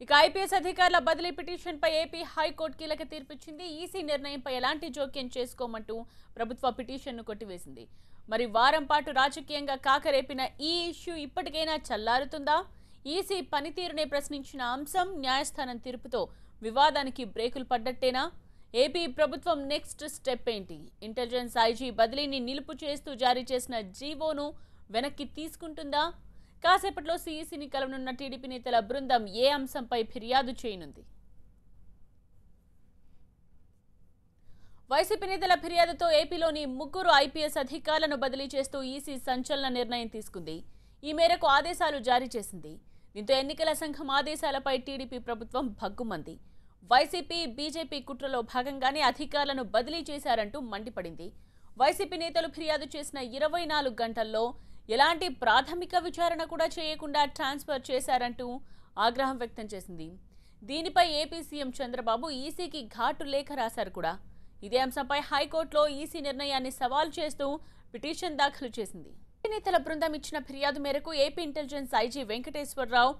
ఇక ఐపీఎస్ అధికారుల బదిలీ పిటిషన్పై ఏపీ హైకోర్టు కీలక తీర్పిచ్చింది. ఈసీ నిర్ణయంపై ఎలాంటి జోక్యం చేసుకోమంటూ ప్రభుత్వ పిటిషన్ను కొట్టివేసింది. మరి వారం పాటు రాజకీయంగా కాకరేపిన ఈ ఇష్యూ ఇప్పటికైనా చల్లారుతుందా? ఈసీ పనితీరునే ప్రశ్నించిన అంశం న్యాయస్థానం తీర్పుతో వివాదానికి బ్రేకులు పడ్డట్టేనా? ఏపీ ప్రభుత్వం నెక్స్ట్ స్టెప్ ఏంటి? ఇంటెలిజెన్స్ ఐజీ బదిలీని నిలుపు చేస్తూ జారీ చేసిన జీవోను వెనక్కి తీసుకుంటుందా? కాసేపట్లో సీఈసీని కలవనున్న టీడీపీ నేతల బృందం ఏ అంశంపై ఫిర్యాదు చేయనుంది? వైసీపీ నేతల ఫిర్యాదుతో ఏపీలోని 3 ఐపీఎస్ అధికారులను బదిలీ చేస్తూ ఈసీ సంచలన నిర్ణయం తీసుకుంది. ఈ మేరకు ఆదేశాలు జారీ చేసింది. దీంతో ఎన్నికల సంఘం ఆదేశాలపై టీడీపీ ప్రభుత్వం భగ్గుమంది. వైసీపీ, బీజేపీ కుట్రలో భాగంగానే అధికారులను బదిలీ చేశారంటూ మండిపడింది. వైసీపీ నేతలు ఫిర్యాదు చేసిన 24 గంటల్లో ఎలాంటి ప్రాథమిక విచారణ కూడా చేయకుండా ట్రాన్స్ఫర్ చేశారంటూ ఆగ్రహం వ్యక్తం చేసింది. దీనిపై ఏపీ సీఎం చంద్రబాబు ఈసీకి ఘాటు లేఖ రాశారు కూడా. ఇదే అంశంపై హైకోర్టులో ఈసీ నిర్ణయాన్ని సవాల్ చేస్తూ పిటిషన్ దాఖలు చేసింది. నేతల బృందం ఇచ్చిన ఫిర్యాదు మేరకు AP intelligence IG Venkateswararao,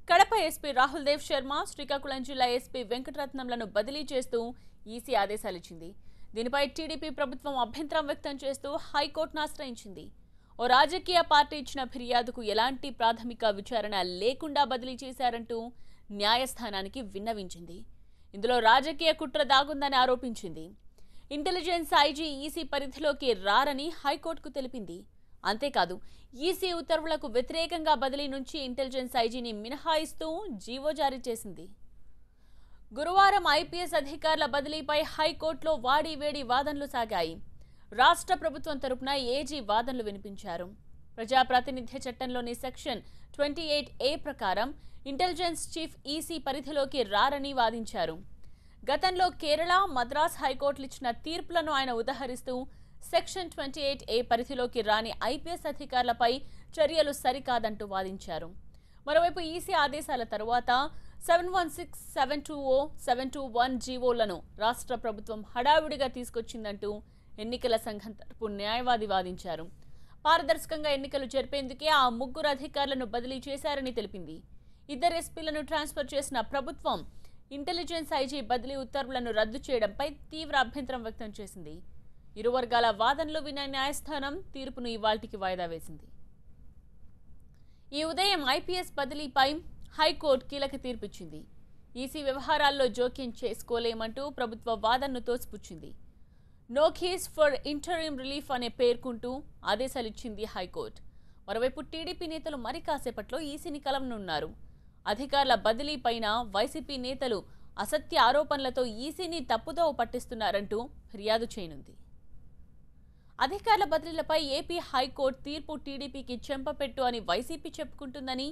Kadapa SP Rahul Dev Sharma, Srikakulam జిల్లా ఎస్పీ వెంకటరత్నంలను బదిలీ చేస్తూ ఈసీ ఆదేశాలిచ్చింది. దీనిపై టీడీపీ ప్రభుత్వం అభ్యంతరం వ్యక్తం చేస్తూ హైకోర్టును ఆశ్రయించింది. ఓ రాజకీయ పార్టీ ఇచ్చిన ఫిర్యాదుకు ఎలాంటి ప్రాథమిక విచారణ లేకుండా బదిలీ చేశారంటూ న్యాయస్థానానికి విన్నవించింది. ఇందులో రాజకీయ కుట్ర దాగుందని ఆరోపించింది. ఇంటెలిజెన్స్ ఐజీ ఈసీ పరిధిలోకి రారని హైకోర్టుకు తెలిపింది. అంతేకాదు, ఈసీ ఉత్తర్వులకు వ్యతిరేకంగా బదిలీ నుంచి ఇంటెలిజెన్స్ ఐజీని మినహాయిస్తూ జీవో జారీ చేసింది. గురువారం ఐపీఎస్ అధికారుల బదిలీపై హైకోర్టులో వాడివేడి వాదనలు సాగాయి. రాష్ట్ర ప్రభుత్వం తరపున ఏజీ వాదనలు వినిపించారు. ప్రజాప్రాతినిధ్య చట్టంలోని సెక్షన్ 28A ప్రకారం ఇంటెలిజెన్స్ చీఫ్ ఈసీ పరిధిలోకి రారని వాదించారు. గతంలో కేరళ, మద్రాస్ హైకోర్టులు ఇచ్చిన తీర్పులను ఆయన ఉదహరిస్తూ సెక్షన్ 28A పరిధిలోకి రాని ఐపీఎస్ అధికారులపై చర్యలు సరికాదంటూ వాదించారు. మరోవైపు ఈసీ ఆదేశాల తరువాత 716, 720, 721 జీవోలను రాష్ట్ర ప్రభుత్వం హడావిడిగా తీసుకొచ్చిందంటూ ఎన్నికల సంఘం తరపు న్యాయవాది వాదించారు. పారదర్శకంగా ఎన్నికలు జరిపేందుకే ఆ 3 అధికారులను బదిలీ చేశారని తెలిపింది. 2 ఎస్పీలను ట్రాన్స్ఫర్ చేసిన ప్రభుత్వం ఇంటెలిజెన్స్ ఐజీ బదిలీ ఉత్తర్వులను రద్దు చేయడంపై తీవ్ర అభ్యంతరం వ్యక్తం చేసింది. ఇరు వర్గాల వాదనలు విన్న న్యాయస్థానం తీర్పును ఇవాల్టికి వాయిదా వేసింది. ఈ ఉదయం ఐపీఎస్ బదిలీపై హైకోర్టు కీలక తీర్పిచ్చింది. ఈసీ వ్యవహారాల్లో జోక్యం చేసుకోలేమంటూ ప్రభుత్వ వాదనను తోసిపుచ్చింది. No case for interim relief అనే పేర్కొంటూ ఆదేశాలిచ్చింది హైకోర్టు. మరోవైపు టీడీపీ నేతలు మరి కాసేపట్లో ఈసీని కలవనున్నారు. అధికారుల బదిలీపైన వైసీపీ నేతలు అసత్య ఆరోపణలతో ఈసీని తప్పుదోవ పట్టిస్తున్నారంటూ ఫిర్యాదు చేయనుంది. అధికారుల బదిలీలపై ఏపీ హైకోర్టు తీర్పు టీడీపీకి చెంపపెట్టు అని వైసీపీ చెప్పుకుంటుందని,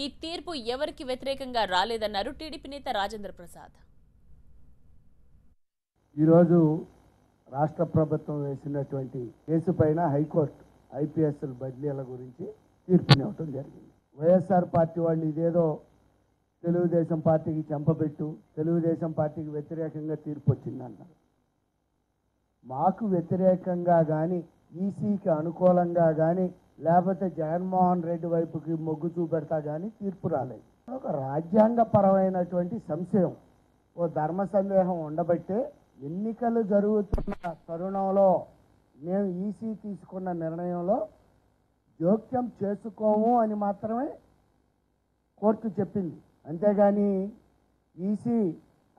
ఈ తీర్పు ఎవరికి వ్యతిరేకంగా రాలేదన్నారు టీడీపీ నేత రాజేంద్ర ప్రసాద్. ఈరోజు రాష్ట్ర ప్రభుత్వం వేసినటువంటి కేసు పైన హైకోర్టు ఐపీఎస్ బదిలీల గురించి తీర్పునివ్వటం జరిగింది. వైఎస్ఆర్ పార్టీ వాళ్ళు ఇదేదో తెలుగుదేశం పార్టీకి చెంపబెట్టు, తెలుగుదేశం పార్టీకి వ్యతిరేకంగా తీర్పు వచ్చిందన్నారు. మాకు వ్యతిరేకంగా కానీ, ఈసీకి అనుకూలంగా కానీ, లేకపోతే జగన్మోహన్ రెడ్డి వైపుకి మొగ్గు చూపెడతా కానీ తీర్పు రాలేదు. ఒక రాజ్యాంగపరమైనటువంటి సంశయం, ఓ ధర్మ సందేహం ఉండబట్టే ఎన్నికలు జరుగుతున్న తరుణంలో మేము ఈసీ తీసుకున్న నిర్ణయంలో జోక్యం చేసుకోము అని మాత్రమే కోర్టు చెప్పింది. అంతేగాని ఈసీ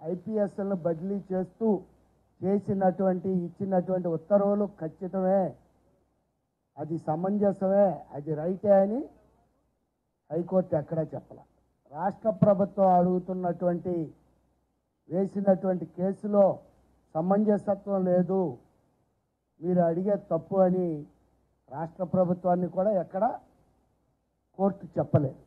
ఐపీఎస్లను బదిలీ చేస్తూ ఇచ్చినటువంటి ఉత్తర్వులు ఖచ్చితమే, అది సమంజసమే, అది రైటే అని హైకోర్టు ఎక్కడా చెప్పాల. రాష్ట్ర ప్రభుత్వం వేసినటువంటి కేసులో సమంజసత్వం లేదు, మీరు అడిగే తప్పు అని రాష్ట్ర ప్రభుత్వాన్ని కూడా ఎక్కడ కోర్టు చెప్పలేదు.